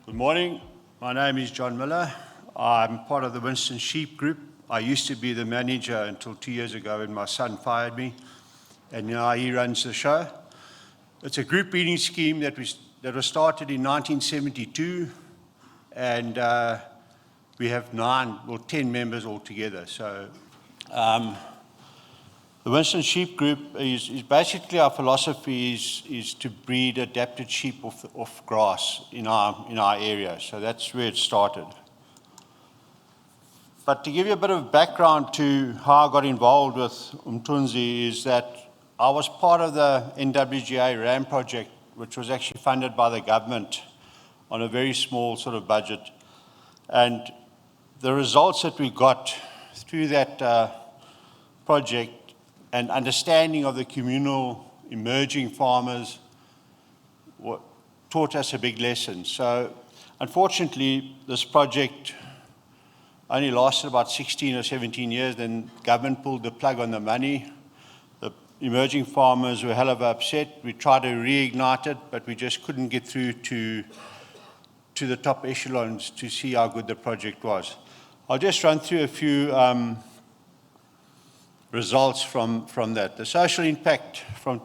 Good morning. My name is John Miller. I'm part of the Winston Sheep Group. I used to be the manager until 2 years ago when my son fired me, and now he runs the show. It's a group breeding scheme that was started in 1972, and we have 10 members altogether. So the Winston Sheep Group is basically, our philosophy is to breed adapted sheep off grass in our area. So that's where it started. But to give you a bit of background to how I got involved with Umthunzi is that I was part of the NWGA RAM project, which was actually funded by the government on a very small sort of budget. And the results that we got through that project and understanding of the communal emerging farmers taught us a big lesson. So unfortunately, this project only lasted about 16 or 17 years, then government pulled the plug on the money. The emerging farmers were hell of upset. We tried to reignite it, but we just couldn't get through to the top echelons to see how good the project was. I'll just run through a few results from that. The social impact from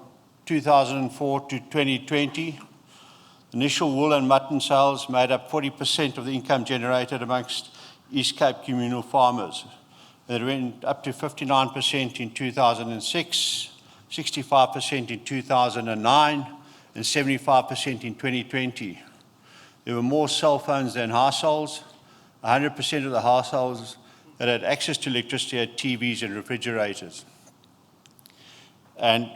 2004 to 2020, initial wool and mutton sales made up 40% of the income generated amongst East Cape communal farmers. It went up to 59% in 2006, 65% in 2009, and 75% in 2020. There were more cell phones than households. 100% of the households that had access to electricity had TVs and refrigerators. And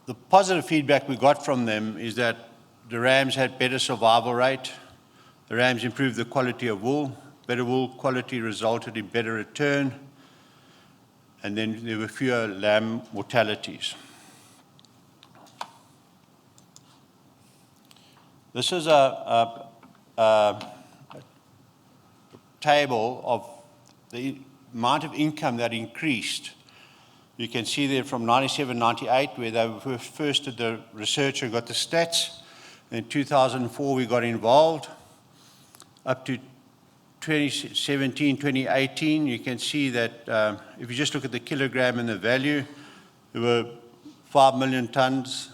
the positive feedback we got from them is that the rams had better survival rate. The rams improved the quality of wool. Better wool quality resulted in better return. And then there were fewer lamb mortalities. This is a table of the amount of income that increased. You can see there from 97, 98, where they first did the research and got the stats. In 2004, we got involved. Up to 2017, 2018, you can see that if you just look at the kilogram and the value, there were 5 million tons,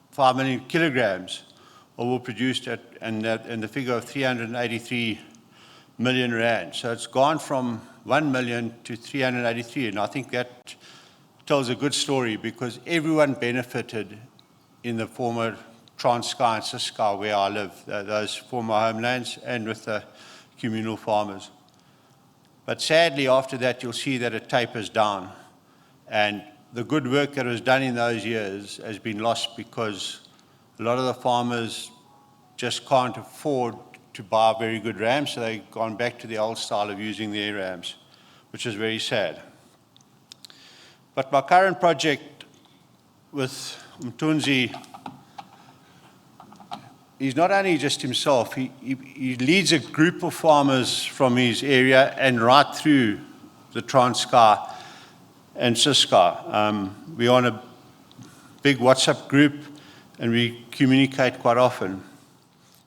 5 million kilograms of wool produced and the figure of 383 million rand. So it's gone from 1 million to 383, and I think that tells a good story because everyone benefited in the former Transkei and Ciskei where I live, those former homelands, and with the communal farmers. But sadly, after that, you'll see that it tapers down, and the good work that was done in those years has been lost because a lot of the farmers just can't afford to buy very good rams, so they've gone back to the old style of using their rams, which is very sad. But my current project with Umthunzi, he's not only just himself, he leads a group of farmers from his area and right through the Transkei and Ciskei. We're on a big WhatsApp group and we communicate quite often.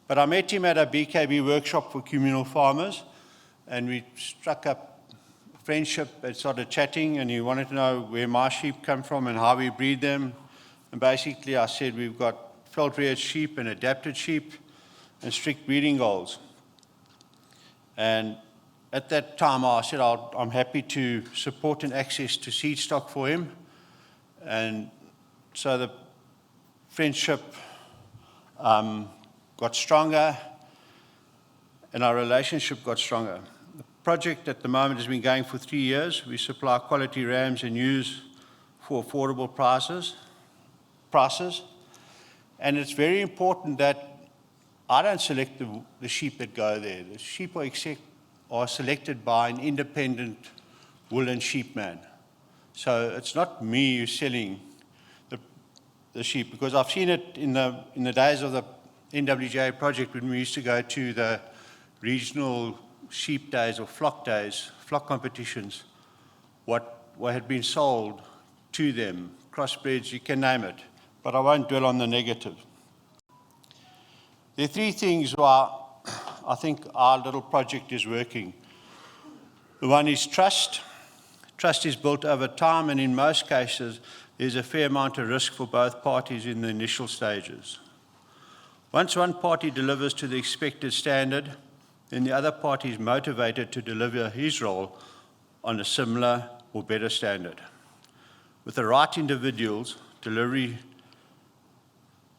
But I met him at a BKB workshop for communal farmers, and we struck up friendship and started chatting, and he wanted to know where my sheep come from and how we breed them. And basically I said we've got felt-reared sheep and adapted sheep and strict breeding goals. And at that time I said I'm happy to support and access to seed stock for him. And so the friendship got stronger and our relationship got stronger. The project at the moment has been going for 3 years. We supply quality rams and ewes for affordable prices. And it's very important that I don't select the sheep that go there. The sheep are selected by an independent wool and sheep man. So it's not me who's selling the sheep, because I've seen it in the days of the NWGA project when we used to go to the regional sheep days or flock days, flock competitions, what had been sold to them, crossbreds, you can name it. But I won't dwell on the negative. There are three things why I think our little project is working. The one is trust. Trust is built over time, and in most cases, there's a fair amount of risk for both parties in the initial stages. Once one party delivers to the expected standard, then the other party is motivated to deliver his role on a similar or better standard. With the right individuals, delivery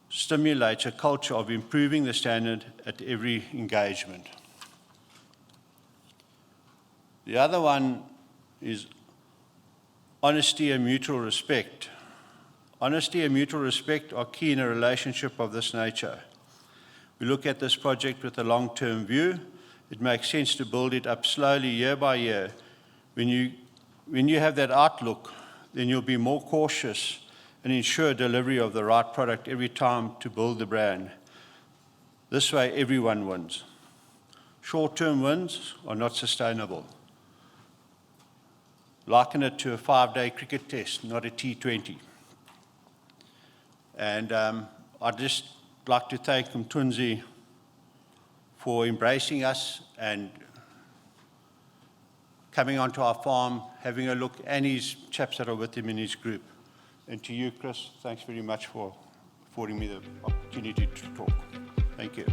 stimulates a culture of improving the standard at every engagement. The other one is honesty and mutual respect. Honesty and mutual respect are key in a relationship of this nature. We look at this project with a long-term view. It makes sense to build it up slowly year by year. When you have that outlook, then you'll be more cautious and ensure delivery of the right product every time to build the brand. This way, everyone wins. Short-term wins are not sustainable. Liken it to a 5-day cricket test, not a T20. And I'd just like to thank Mthunzi for embracing us and coming onto our farm, having a look, and his chaps that are with him in his group. And to you, Chris, thanks very much for affording me the opportunity to talk. Thank you.